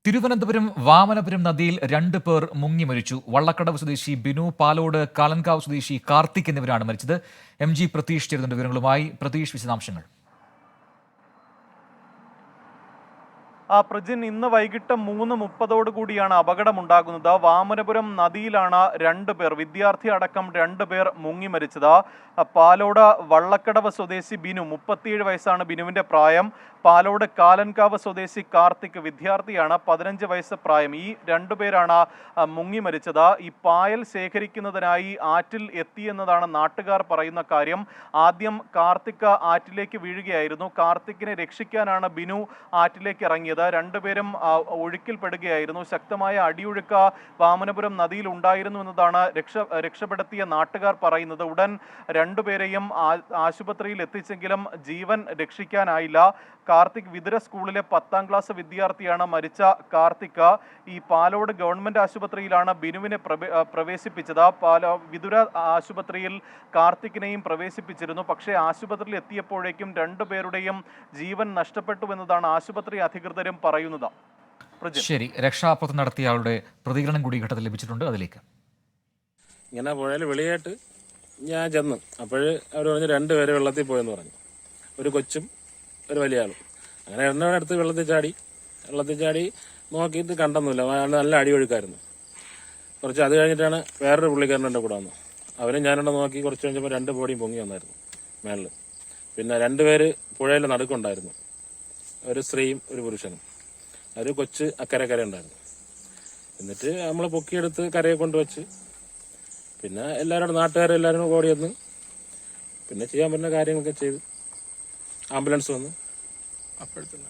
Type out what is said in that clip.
തിരുവനന്തപുരം വാമനപുരം നദിയിൽ 2 പേർ മുങ്ങി മരിച്ചു. വള്ളക്കടവ് സ്വദേശി ബിനു, പാലോട് കാലൻകാവ് സ്വദേശി കാർത്തിക് എന്നിവരാണ് മരിച്ചത്. MG പ്രതീഷ് ചേരുന്നുണ്ട് വിവരങ്ങളുമായി. പ്രതീഷ്, വിശദാംശങ്ങൾ. പ്രജിൻ, ഇന്ന് വൈകിട്ട് 3:30 കൂടിയാണ് അപകടമുണ്ടാകുന്നത്. വാമനപുരം നദിയിലാണ് 2 പേർ, വിദ്യാർത്ഥി അടക്കം 2 പേർ മുങ്ങി മരിച്ചത്. പാലോട് വള്ളക്കടവ് സ്വദേശി ബിനു, 37 വയസ്സാണ് ബിനുവിന്റെ പ്രായം. പാലോട് കാലൻകാവ് സ്വദേശി കാർത്തിക്, വിദ്യാർത്ഥിയാണ്, 15 വയസ്സ് പ്രായം. ഈ 2 പേരാണ് മുങ്ങി മരിച്ചത്. ഈ പായൽ ശേഖരിക്കുന്നതിനായി ആറ്റിൽ എത്തിയെന്നതാണ് നാട്ടുകാർ പറയുന്ന കാര്യം. ആദ്യം കാർത്തിക് ആറ്റിലേക്ക് വീഴുകയായിരുന്നു. കാർത്തിക്കിനെ രക്ഷിക്കാനാണ് ബിനു ആറ്റിലേക്ക് ഇറങ്ങിയത്. 2 പേരും ഒഴുക്കിൽപ്പെടുകയായിരുന്നു. ശക്തമായ അടിയൊഴുക്ക് വാമനപുരം നദിയിൽ ഉണ്ടായിരുന്നു എന്നതാണ് രക്ഷപ്പെടുത്തിയ നാട്ടുകാർ പറയുന്നത്. ഉടൻ 2 പേരെയും ആശുപത്രിയിൽ എത്തിച്ചെങ്കിലും ജീവൻ രക്ഷിക്കാനായില്ല. കാർത്തിക് വിതുര സ്കൂളിലെ 10ാം ക്ലാസ് വിദ്യാർത്ഥിയാണ്. മരിച്ച കാർത്തിക് ഈ പാലോട് ഗവൺമെന്റ് ആശുപത്രിയിലാണ് ബിനുവിനെ പ്രവേശിപ്പിച്ചത്. വിതുര ആശുപത്രിയിൽ കാർത്തിക്കിനെയും പ്രവേശിപ്പിച്ചിരുന്നു. പക്ഷേ ആശുപത്രിയിൽ എത്തിയപ്പോഴേക്കും 2 പേരുടെയും ജീവൻ നഷ്ടപ്പെട്ടു എന്നതാണ് ആശുപത്രി അധികൃതരും പറയുന്നത്. ശരി, രക്ഷാപ്രവർത്തനം നടത്തിയ ആളുടെ പ്രതികരണം കൂടി ഘട്ടത്തിൽ ലഭിച്ചിട്ടുണ്ട്. അതിലേക്ക് ഇങ്ങനെ പുഴയിൽ വെളിയായിട്ട് ഞാൻ ചെന്നു. അപ്പോൾ അവർ പറഞ്ഞു 2 പേര് വെള്ളത്തിൽ പോയെന്ന് പറഞ്ഞു. ഒരു കൊച്ചും ഒരു വലിയ ആളും. അങ്ങനെ എണ്ണ എടുത്ത് വെള്ളത്തിൽ ചാടി നോക്കിയിട്ട് കണ്ടൊന്നുമില്ല. നല്ല അടിയൊഴുക്കായിരുന്നു. കുറച്ച് അത് കഴിഞ്ഞിട്ടാണ് വേറൊരു പുള്ളിക്കാരൻ്റെ കൂടെ വന്നു. അവരും ഞാനെണ്ണം നോക്കി കുറച്ച് കഴിഞ്ഞപ്പോൾ 2 ബോഡിയും പൊങ്ങി വന്നായിരുന്നു മേളിൽ. പിന്നെ 2 പേര് പുഴയിൽ നടുക്കുണ്ടായിരുന്നു, ഒരു സ്ത്രീയും ഒരു പുരുഷനും. ഒരു കൊച്ച് അക്കരെ ഉണ്ടായിരുന്നു. എന്നിട്ട് നമ്മൾ പൊക്കിയെടുത്ത് കരയെ കൊണ്ടുവച്ച് പിന്നെ നാട്ടുകാരെല്ലാവരും ഓടി വന്ന് പിന്നെ ചെയ്യാൻ പറ്റുന്ന കാര്യങ്ങളൊക്കെ ചെയ്ത് ആംബുലൻസ് വന്നു. അപ്പോഴത്തന്നെ